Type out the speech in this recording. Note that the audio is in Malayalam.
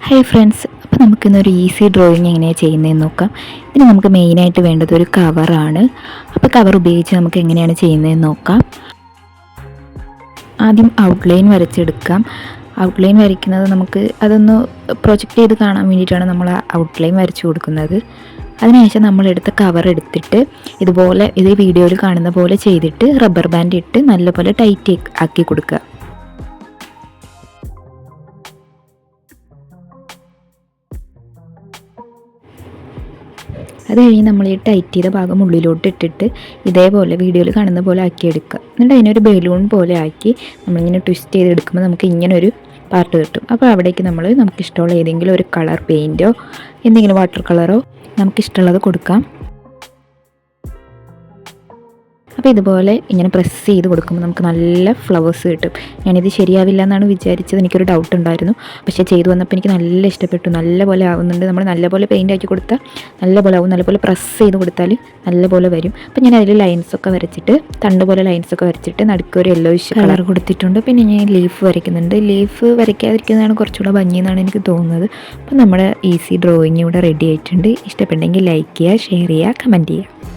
ഹായ് ഫ്രണ്ട്സ്, അപ്പോൾ നമുക്കിന്നൊരു ഈസി ഡ്രോയിങ് എങ്ങനെയാണ് ചെയ്യുന്നതെന്ന് നോക്കാം. ഇതിന് നമുക്ക് മെയിനായിട്ട് വേണ്ടത് ഒരു കവറാണ്. അപ്പോൾ കവർ ഉപയോഗിച്ച് നമുക്ക് എങ്ങനെയാണ് ചെയ്യുന്നതെന്ന് നോക്കാം. ആദ്യം ഔട്ട്ലൈൻ വരച്ചെടുക്കാം. ഔട്ട്ലൈൻ വരയ്ക്കുന്നത് നമുക്ക് അതൊന്ന് പ്രൊജക്റ്റ് ചെയ്ത് കാണാൻ വേണ്ടിയിട്ടാണ് നമ്മൾ ഔട്ട്ലൈൻ വരച്ചു കൊടുക്കുന്നത്. അതിനുശേഷം നമ്മളെടുത്ത കവർ എടുത്തിട്ട് ഇതുപോലെ ഇതേ വീഡിയോയിൽ കാണുന്ന പോലെ ചെയ്തിട്ട് റബ്ബർ ബാൻഡ് ഇട്ട് നല്ലപോലെ ടൈറ്റ് ആക്കി കൊടുക്കുക. അത് കഴിഞ്ഞ് നമ്മൾ ഈ ടൈറ്റ് ചെയ്ത ഭാഗം ഉള്ളിലോട്ട് ഇട്ടിട്ട് ഇതേപോലെ വീഡിയോയിൽ കാണുന്ന പോലെ ആക്കിയെടുക്കുക. എന്നിട്ട് അതിനൊരു ബലൂൺ പോലെ ആക്കി നമ്മളിങ്ങനെ ട്വിസ്റ്റ് ചെയ്തെടുക്കുമ്പോൾ നമുക്ക് ഇങ്ങനൊരു പാർട്ട് കിട്ടും. അപ്പോൾ അവിടേക്ക് നമുക്കിഷ്ടമുള്ള ഏതെങ്കിലും ഒരു കളർ പെയിൻറ്റോ എന്തെങ്കിലും വാട്ടർ കളറോ നമുക്കിഷ്ടമുള്ളത് കൊടുക്കാം. അപ്പോൾ ഇതുപോലെ ഇങ്ങനെ പ്രസ് ചെയ്ത് കൊടുക്കുമ്പോൾ നമുക്ക് നല്ല ഫ്ലവേഴ്സ് കിട്ടും. ഞാനിത് ശരിയാവില്ല എന്നാണ് വിചാരിച്ചത്, എനിക്കൊരു ഡൗട്ട് ഉണ്ടായിരുന്നു. പക്ഷേ ചെയ്തു വന്നപ്പോൾ എനിക്ക് നല്ല ഇഷ്ടപ്പെട്ടു. നല്ലപോലെ ആവുന്നുണ്ട്. നമ്മൾ നല്ലപോലെ പെയിൻ്റ് ആക്കി കൊടുത്താൽ നല്ലപോലെ ആവും. നല്ലപോലെ പ്രസ് ചെയ്ത് കൊടുത്താൽ നല്ലപോലെ വരും. അപ്പോൾ ഞാൻ അതിൽ ലൈൻസൊക്കെ വരച്ചിട്ട് തണ്ട് പോലെ ലൈൻസൊക്കെ വരച്ചിട്ട് നടുക്കൊരു യെല്ലോയിഷ് കളർ കൊടുത്തിട്ടുണ്ട്. പിന്നെ ഞാൻ ലീഫ് വരയ്ക്കുന്നുണ്ട്. ലീഫ് വരയ്ക്കാതിരിക്കുന്നതാണ് കുറച്ചുകൂടെ ഭംഗിയെന്നാണ് എനിക്ക് തോന്നുന്നത്. അപ്പോൾ നമ്മുടെ ഈസി ഡ്രോയിങ് ഇവിടെ റെഡി ആയിട്ടുണ്ട്. ഇഷ്ടപ്പെട്ടെങ്കിൽ ലൈക്ക് ചെയ്യുക, ഷെയർ ചെയ്യുക, കമൻറ്റ് ചെയ്യുക.